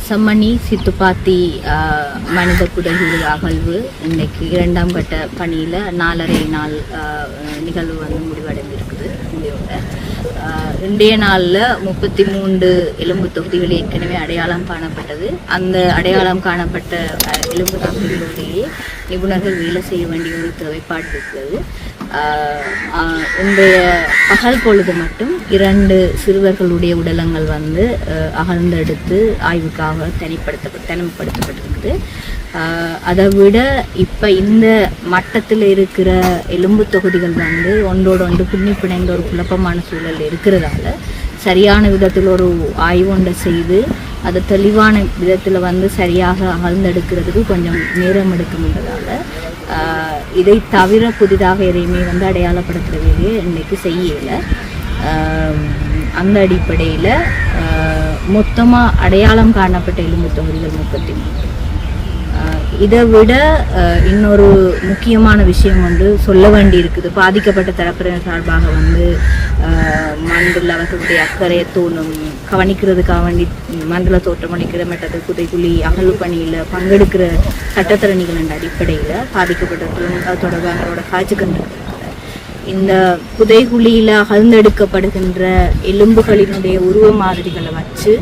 செம்மணி சித்துப்பாத்தி மனித புதைகுழி அகழ்வு இன்னைக்கு 2ஆம் கட்ட பணியில் 4.5 நாள் நிகழ்வு வந்து முடிவடைந்திருக்குது. இன்றைய நாளில் 33 எலும்பு தொகுதிகள் ஏற்கனவே அடையாளம் காணப்பட்டது. அந்த அடையாளம் காணப்பட்ட எலும்பு தொகுதிகளிலேயே நிபுணர்கள் வேலை செய்ய வேண்டிய ஒரு தேவைப்பாடு இருக்கிறது. இன்றைய பகல் பொழுது மட்டும் 2 சிறுவர்களுடைய உடலங்கள் வந்து அகழ்ந்தெடுத்து ஆய்வுக்காக தனிமைப்படுத்தப்பட்டிருக்குது. அதை விட இப்போ இந்த மட்டத்தில் இருக்கிற எலும்பு தொகுதிகள் வந்து ஒன்றோடு ஒன்று பின்னி பிணைந்த ஒரு குழப்பமான சூழல் இருக்கிறதால சரியான விதத்தில் ஒரு ஆய்வு ஒன்றை செய்து அதை தெளிவான விதத்தில் வந்து சரியாக அகழ்ந்தெடுக்கிறதுக்கு கொஞ்சம் நேரம் எடுக்கும்ன்றதால இதை தவிர புதிதாக எதையுமே வந்து அடையாளப்படுத்துகிற வேலையை இன்றைக்கு செய்யலை. அந்த அடிப்படையில் மொத்தமாக அடையாளம் காணப்பட்ட எலும்பு தொகுதிகள் 33. இதை விட இன்னொரு முக்கியமான விஷயம் வந்து சொல்ல வேண்டி இருக்குது. பாதிக்கப்பட்ட தரப்பினர் சார்பாக வந்து மண்டல அவர்களுடைய அக்கறையை கவனிக்கிறதுக்காக வேண்டி மண்டல தோட்டம் அளிக்கிற மட்டத்தில் புதைக்குழி அகழ்வு பணியில் பங்கெடுக்கிற சட்டத்தரணிகள் என்ற அடிப்படையில் பாதிக்கப்பட்டவர்களும் அது தொடர்பாக அவங்களோட காட்சி கண்டிருக்கிறாங்க. இந்த புதைகுழியில் அகழ்ந்தெடுக்கப்படுகின்ற எலும்புகளினுடைய உருவ மாதிரிகளை வச்சு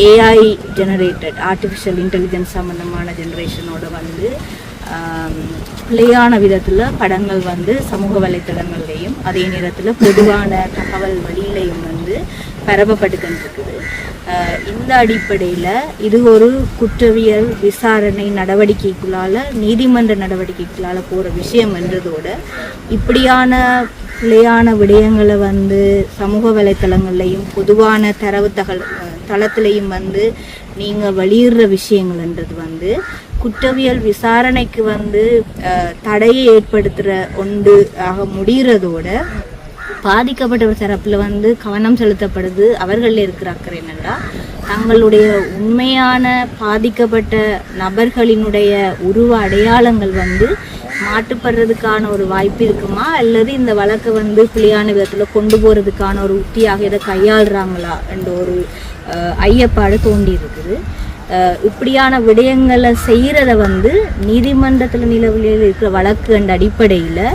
ஏஐ ஜெனரேட்டட் ஆர்டிஃபிஷியல் இன்டெலிஜென்ஸ் சம்மந்தமான ஜெனரேஷனோட வந்து பிழையான விதத்தில் படங்கள் வந்து சமூக வலைத்தளங்கள்லேயும் அதே நேரத்தில் பொதுவான தகவல் வழியிலையும் வந்து பரப்பப்பட்டுக்கின்றிருக்குது. இந்த அடிப்படையில் இது ஒரு குற்றவியல் விசாரணை நடவடிக்கைக்குள்ளால் நீதிமன்ற நடவடிக்கைக்குள்ளால் போகிற விஷயம் என்றதோடு இப்படியான பிழையான விடயங்களை வந்து சமூக வலைத்தளங்கள்லையும் பொதுவான தளத்திலையும் வந்து நீங்கள் வெளியிடுற விஷயங்கள்ன்றது வந்து குற்றவியல் விசாரணைக்கு வந்து தடையை ஏற்படுத்துகிற ஒன்று ஆக முடிகிறதோட பாதிக்கப்பட்டவர் தரப்பில் வந்து கவனம் செலுத்தப்படுது. அவர்கள் இருக்கிற அக்கறை என்னென்னா தங்களுடைய உண்மையான பாதிக்கப்பட்ட நபர்களினுடைய உருவ அடையாளங்கள் வந்து மாட்டுப்படுறதுக்கான ஒரு வாய்ப்பு இருக்குமா, அல்லது இந்த வழக்கை வந்து பிழையான விதத்தில் கொண்டு போகிறதுக்கான ஒரு உத்தியாக இதை கையாளுறாங்களா என்ற ஒரு ஐயப்பாடு தோண்டி இருக்குது. இப்படியான விடயங்களை செய்கிறத வந்து நீதிமன்றத்தில் நிலவில் இருக்கிற வழக்கு என்ற அடிப்படையில்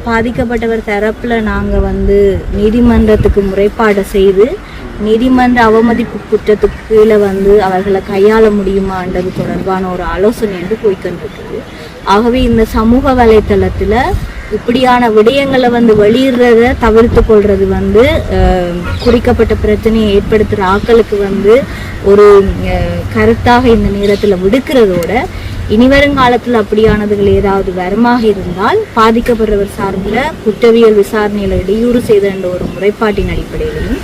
பாதிக்கப்பட்டவர் தரப்பில் நாங்கள் வந்து நீதிமன்றத்துக்கு முறைப்பாடு செய்து நீதிமன்ற அவமதிப்பு குற்றத்துக்கு கீழே வந்து அவர்களை கையாள முடியுமான்றது தொடர்பான ஒரு ஆலோசனை என்று போய்கொண்டிருக்குது. ஆகவே இந்த சமூக வலைத்தளத்தில் இப்படியான விடயங்களை வந்து வெளியிடுறத தவிர்த்து கொள்வது வந்து குறிக்கப்பட்ட பிரச்சனையை ஏற்படுத்துகிற ஆக்களுக்கு வந்து ஒரு கருத்தாக இந்த நேரத்தில் விடுக்கிறதோட இனிவருங்காலத்தில் அப்படியானதுகள் ஏதாவது வரமாக இருந்தால் பாதிக்கப்படுறவர் சார்பில் குற்றவியல் விசாரணையில் இடையூறு செய்த என்ற ஒரு முறைப்பாட்டின் அடிப்படையிலையும்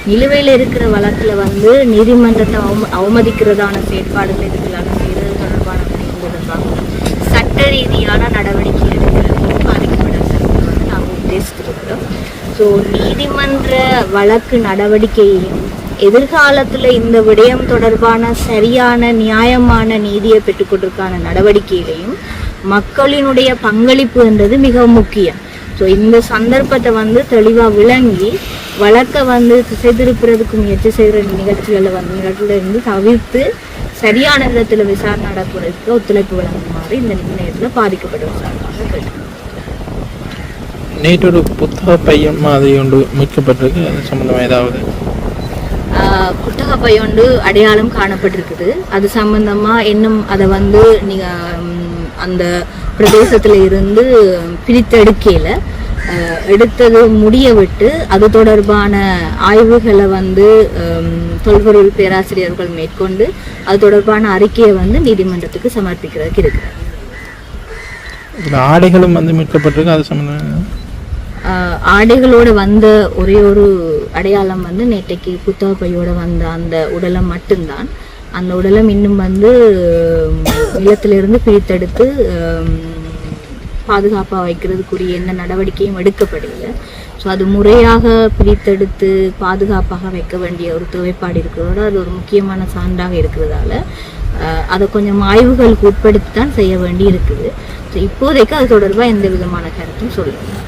நிலுவையில் இருக்கிற வழக்கில் வந்து நீதிமன்றத்தை அவமதிக்கிறதான செயற்பாடுகள் இதுகளாக செய்கிறது தொடர்பான சட்ட ரீதியான நடவடிக்கை எடுக்கிறது பாதிக்கப்பட்டவர்களுக்கு வந்து நாங்கள் உத்தேசித்திருக்கிறோம். ஸோ நீதிமன்ற வழக்கு நடவடிக்கையையும் எதிர்காலத்தில் இந்த விடயம் தொடர்பான சரியான நியாயமான நீதியை பெற்றுக்கொண்டிருக்கான நடவடிக்கையிலையும் மக்களினுடைய பங்களிப்பு என்றது மிக முக்கியம். ஸோ இந்த சந்தர்ப்பத்தை வந்து தெளிவாக விளங்கி வழக்கை வந்து திசை திருப்புறதுக்கு முயற்சி செய்கிற நிகழ்ச்சியிலிருந்து தவிர்த்து சரியான விதத்தில் விசாரணை நடக்கிறதுக்கு ஒத்துழைப்பு வழங்குமாறு இந்த நிலையத்தில் பாதிக்கப்பட்ட விசாரணையாக கேட்டு நேற்று ஒரு புத்தக பையன் மாதிரி ஒன்று மீட்கப்பட்டிருக்கு. அது சம்பந்தமாக ஏதாவது புத்தக பையொன்று அடையாளம் காணப்பட்டிருக்குது. அது சம்பந்தமாக இன்னும் அதை வந்து நீங்கள் அந்த பிரதேசத்தில் இருந்து பிரித்தெடுக்கையில் எடுத்தது முடிய விட்டு அது தொடர்பான ஆய்வுகளை வந்து தொல்பொருள் பேராசிரியர்கள் மேற்கொண்டு அது தொடர்பான அறிக்கையை வந்து நீதிமன்றத்துக்கு சமர்ப்பிக்கிறதுக்கு இருக்கிறார். ஆடைகளும் வந்து மீட்கப்பட்டிருக்கு. அது சம்பந்தம் ஆடைகளோட வந்த ஒரே ஒரு அடையாளம் வந்து நேற்றைக்கு புத்தக பையோட வந்த அந்த உடலம் மட்டும்தான். அந்த உடலம் இன்னும் வந்து நிலத்திலிருந்து பிரித்தெடுத்து பாதுகாப்பாக வைக்கிறதுக்குரிய எந்த நடவடிக்கையும் எடுக்கப்படலை. ஸோ அது முறையாக பிரித்தெடுத்து பாதுகாப்பாக வைக்க வேண்டிய ஒரு தேவைப்பாடு இருக்கிறதோட அது ஒரு முக்கியமான சான்றாக இருக்கிறதால அதை கொஞ்சம் ஆய்வுகளுக்கு உட்படுத்தி தான் செய்ய வேண்டி இருக்குது. ஸோ இப்போதைக்கு அது தொடர்பாக எந்த விதமான கருத்தும் சொல்லலாம்.